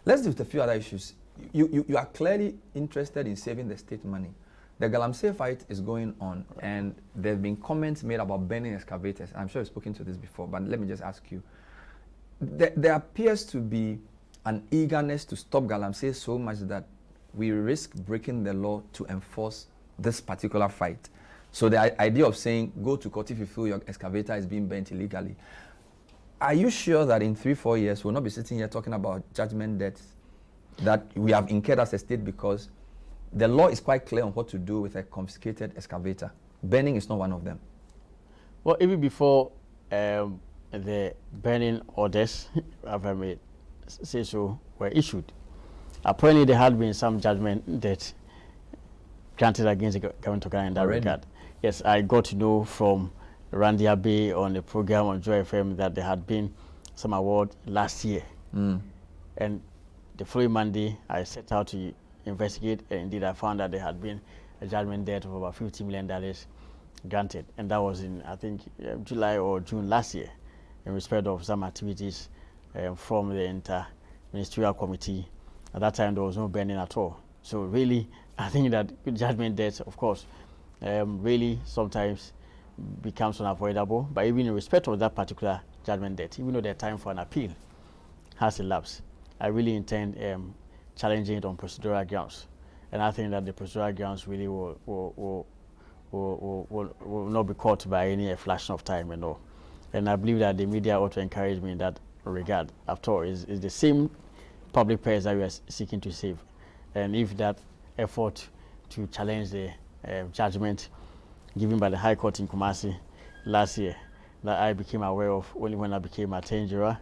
Let's deal with a few other issues. You are clearly interested in saving the state money. The Galamsey fight is going on, and there have been comments made about burning excavators. I'm sure you've spoken to this before, but let me just ask you. There appears to be an eagerness to stop Galamsey so much that we risk breaking the law to enforce this particular fight. So the idea of saying, go to court if you feel your excavator is being burnt illegally. Are you sure that in 3-4 years we'll not be sitting here talking about judgment debts that we have incurred as a state, because the law is quite clear on what to do with a confiscated excavator? Burning is not one of them. Well, even before the burning orders, if I may say so, were issued, apparently there had been some judgment that granted against the government of Ghana in that regard. Yes, I got to know from Randy Abbey on the program on Joy FM that there had been some award last year. And the following Monday, I set out to investigate, and indeed I found that there had been a judgment debt of about $50 million granted. And that was in, I think, July or June last year, in respect of some activities from the inter-ministerial committee. At that time, there was no burning at all. So really, I think that judgment debts, of course, really sometimes becomes unavoidable. But even in respect of that particular judgment debt, even though the time for an appeal has elapsed, I really intend challenging it on procedural grounds. And I think that the procedural grounds really will not be caught by any flashing of time and all. And I believe that the media ought to encourage me in that regard. After all, it's the same public purse that we are seeking to save. And if that effort to challenge the judgment given by the High Court in Kumasi last year, that I became aware of only when I became a 10-year,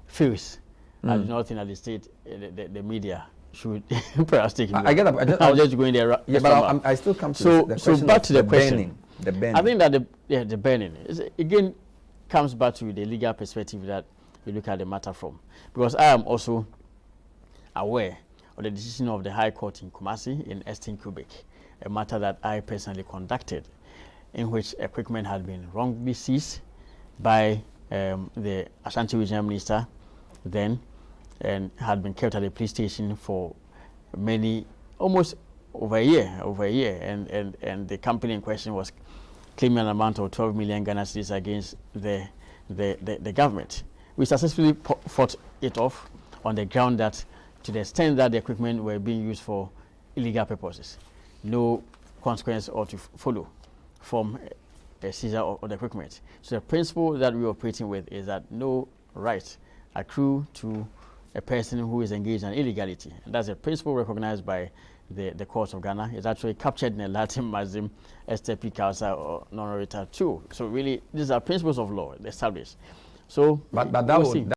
fails, I do not think that the state, the media should perhaps take it. I get that. I'm just going there. Yeah, but I still come to the question. So back to the question. The burning. I think that the burning again comes back to the legal perspective that you look at the matter from, because I am also aware of the decision of the High Court in Kumasi in Estin Quebec, a matter that I personally conducted, in which equipment had been wrongly seized by the Ashanti Regional Minister then, and had been kept at the police station for almost over a year, and the company in question was claiming an amount of 12 million Ghana cedis against the government. We successfully fought it off on the ground that, to the extent that the equipment were being used for illegal purposes, no consequence ought to follow from a seizure of the equipment. So the principle that we're operating with is that no right accrue to a person who is engaged in illegality. And that's a principle recognized by the courts of Ghana. It's actually captured in a Latin maxim, Este P Causa or non reta 2. So really, these are principles of law established. So, but that would